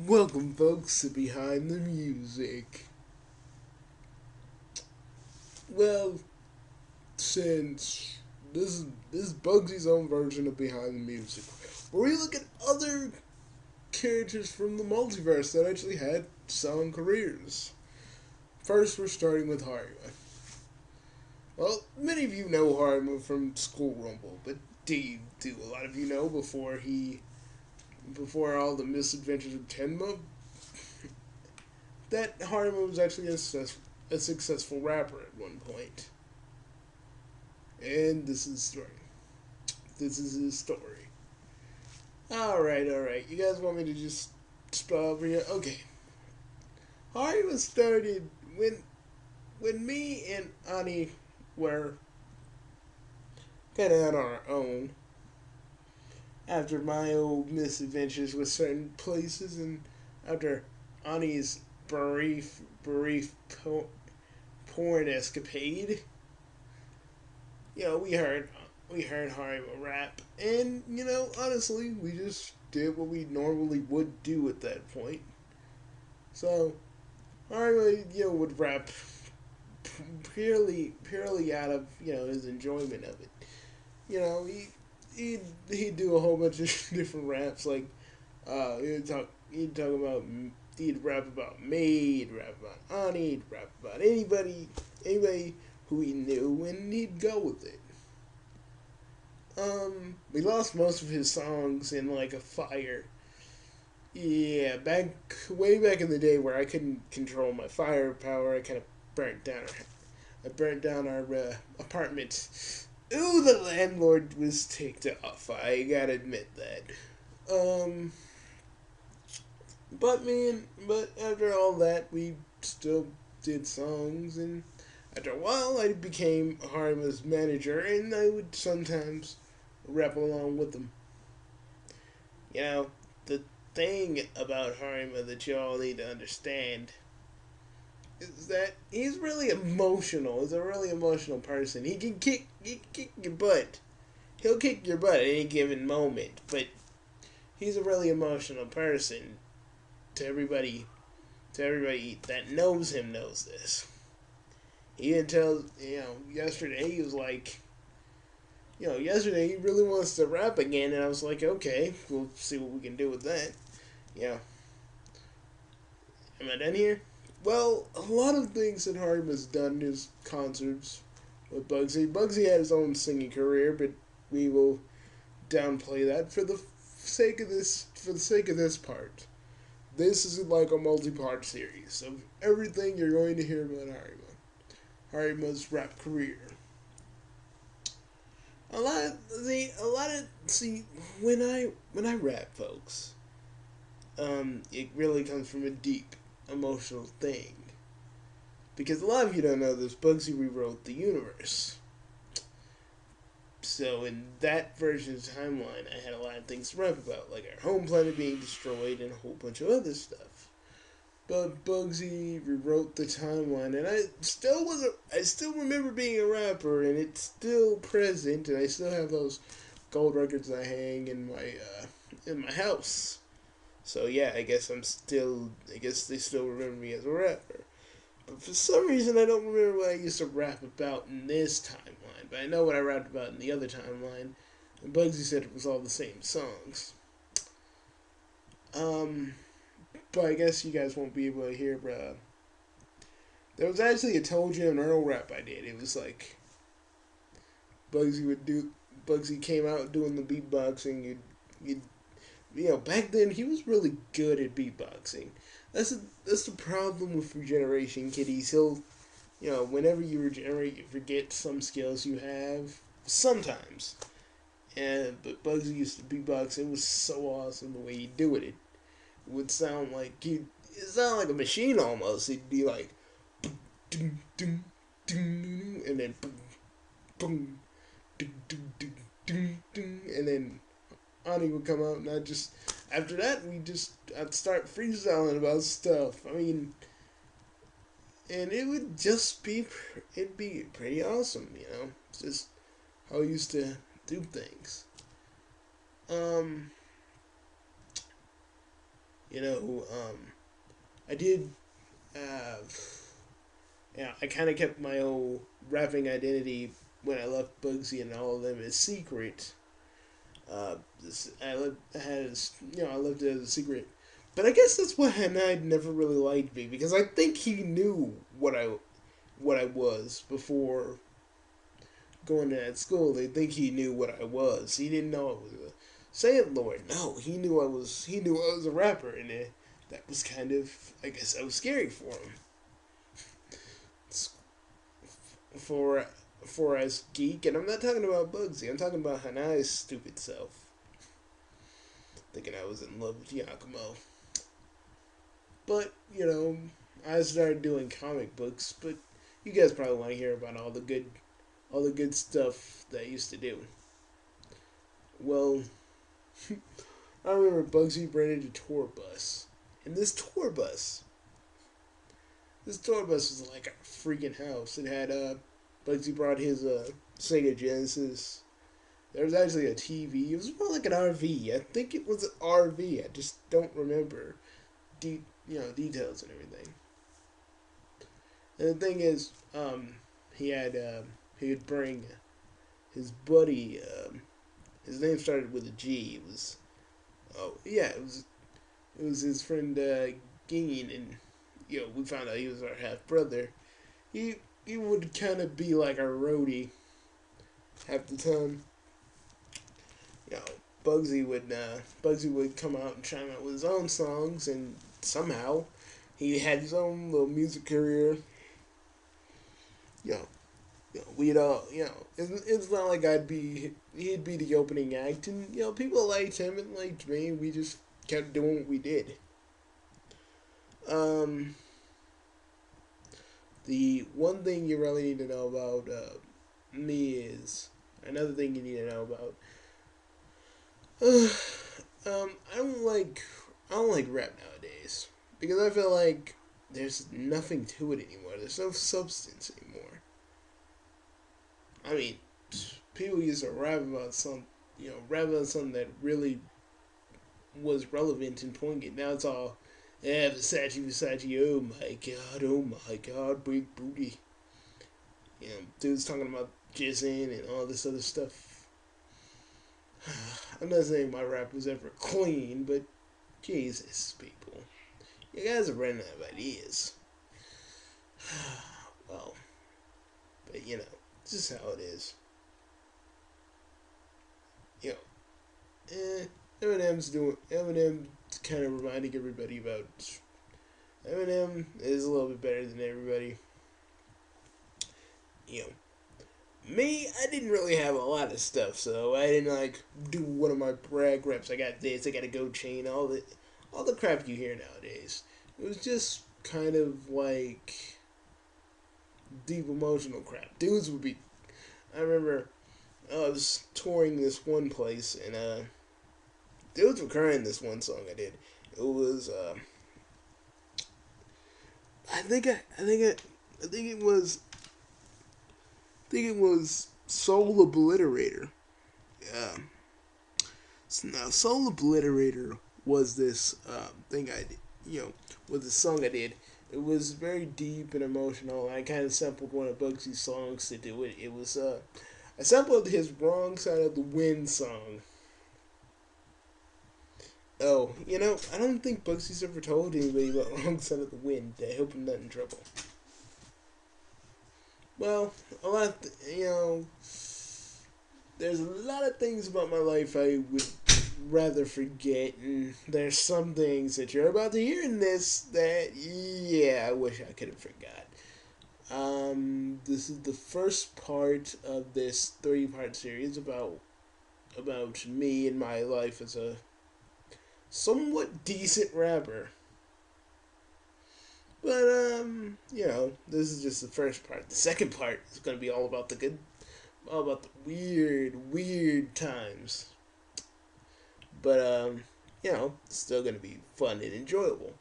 Welcome, folks, to Behind the Music. Well, since this is Bugsy's own version of Behind the Music, where we look at other characters from the multiverse that actually had song careers. First, we're starting with Harima. Well, many of you know Harima from School Rumble, but do a lot of you know before all the misadventures of Tenma that Harima was actually a successful rapper at one point. And this is the story. This is his story. Alright. You guys want me to just stop over here? Okay. Harima started when me and Ani were kind of on our own after my old misadventures with certain places and after Ani's brief porn escapade. We heard Harima rap, and honestly, we just did what we normally would do at that point. So Harima, would rap purely out of his enjoyment of it. He'd do a whole bunch of different raps like he'd rap about me, he'd rap about Ani, he'd rap about anybody who he knew, and he'd go with it. We lost most of his songs in like a fire. Yeah, way back in the day where I couldn't control my firepower, I kind of burnt down our apartment. Ooh, the landlord was ticked off. I gotta admit that. Um, but after all that, we still did songs, and after a while, I became Harima's manager, and I would sometimes rap along with them. The thing about Harima that y'all need to understand is that he's really emotional. He's a really emotional person. He can kick your butt. He'll kick your butt at any given moment, but he's a really emotional person. To everybody, that knows him knows this. He didn't tell yesterday he was like, yesterday he really wants to rap again, and I was like, okay, we'll see what we can do with that. Yeah. Am I done here? Well, a lot of things that Harima's done in his concerts with Bugsy. Bugsy had his own singing career, but we will downplay that for the sake of this. For the sake of this part, this is like a multi-part series of everything you're going to hear about Harima's rap career. See, when I rap, folks, it really comes from a deep emotional thing. Because a lot of you don't know this, Bugsy rewrote the universe. So in that version's timeline, I had a lot of things to rap about, like our home planet being destroyed and a whole bunch of other stuff. But Bugsy rewrote the timeline, and I still remember being a rapper, and it's still present, and I still have those gold records I hang in my house. So yeah, I guess they still remember me as a rapper. But for some reason, I don't remember what I used to rap about in this timeline. But I know what I rapped about in the other timeline. And Bugsy said it was all the same songs. But I guess you guys won't be able to hear, there was actually a Told You and Earl rap I did. It was like, Bugsy came out doing the beatboxing. Back then he was really good at beatboxing. That's the problem with regeneration kiddies. He'll, whenever you regenerate, you forget some skills you have. Sometimes. But Bugsy used to beatbox. It was so awesome the way he'd do it. It would sound like a machine almost. He'd be like, and then boom, and then Ani would come out, and after that, I'd start freestyling about stuff. I mean, and it'd be pretty awesome, It's just how I used to do things. You know, I did. Uh, yeah, I kind of kept my whole rapping identity when I left Bugsy and all of them as secret. I lived it as a secret. But I guess that's why Hanai never really liked me because I think he knew what I was before going to that school. They think he knew what I was. He didn't know I was a Saiyan Lord. No, he knew I was a rapper, and that was kind of, I guess, that was scary for him. For for us geek, and I'm not talking about Bugsy. I'm talking about Hanai's stupid self, thinking I was in love with Yakumo. But I started doing comic books. But you guys probably want to hear about all the good stuff that I used to do. Well, I remember Bugsy rented a tour bus, and this tour bus was like a freaking house. It had Bugsy brought his Sega Genesis. There was actually a TV. It was more like an RV. I think it was an RV. I just don't remember details and everything. And the thing is, he had he would bring his buddy. His name started with a G. It was it was his friend Geen, and we found out he was our half brother. He he would kind of be like our roadie half the time. You know, Bugsy would come out and chime out with his own songs, and somehow he had his own little music career. You know, we'd all it's not like he'd be the opening act, and people liked him and liked me. We just kept doing what we did. Um, the one thing you really need to know about me is another thing you need to know about. I don't like rap nowadays because I feel like there's nothing to it anymore. There's no substance anymore. I mean, people used to rap about something that really was relevant and poignant. Now it's all, yeah, Versace, oh my god, big booty. Dudes talking about jizzing and all this other stuff. I'm not saying my rap was ever clean, but Jesus, people. You guys are running out of ideas. Well, but it's just how it is. You know, Eminem kind of reminding everybody about. Eminem is a little bit better than everybody. You know, me, I didn't really have a lot of stuff, so I didn't do one of my brag reps. I got this, I got a gold chain, all the crap you hear nowadays. It was just kind of like deep emotional crap. Dudes would be. I remember I was touring this one place, and dudes were crying this one song I did. It was I think it was Soul Obliterator. Yeah. So now Soul Obliterator was this thing I did. Was the song I did. It was very deep and emotional. I kind of sampled one of Bugsy's songs to do it. It was I sampled his "Wrong Side of the Wind" song. Oh, I don't think Bugsy's ever told anybody about "Wrong Side of the Wind." I hope I'm not in trouble. Well, a lot of there's a lot of things about my life I would rather forget, and there's some things that you're about to hear in this that, yeah, I wish I could have forgot. This is the first part of this three-part series about me and my life as a somewhat decent rapper. But this is just the first part. The second part is gonna be all about the weird times. But it's still gonna be fun and enjoyable.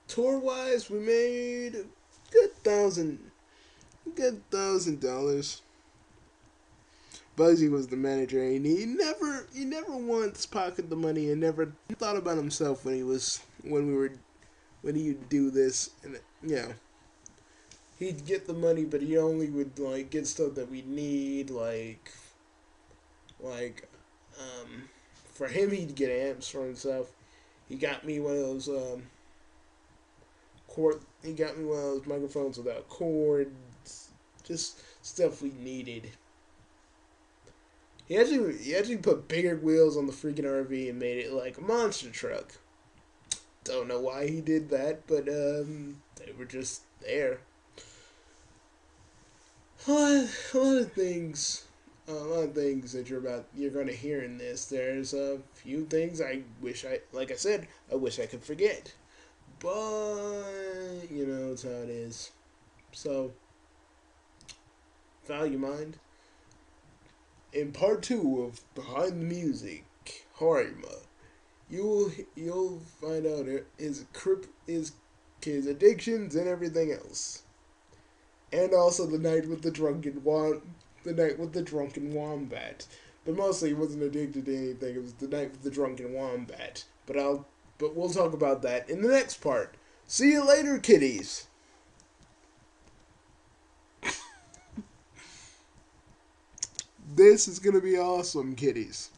Tour wise, we made a good $1,000. Bugsy was the manager, and he never once pocketed the money, and never thought about himself when he would do this, and he'd get the money, but he only would like get stuff that we need, like for him he'd get amps for himself. He got me one of those he got me one of those microphones without cords, just stuff we needed. He actually put bigger wheels on the freaking RV and made it like a monster truck. Don't know why he did that, but they were just there. A lot of things that you're gonna hear in this. There's a few things like I said, I wish I could forget, but it's how it is. So, value mind. In part 2 of Behind the Music, harima, you'll find out his addictions and everything else, and also the night with the drunken wombat. But mostly, he wasn't addicted to anything. It was the night with the drunken wombat. But we'll talk about that in the next part. See you later, kitties. This is gonna be awesome, kitties.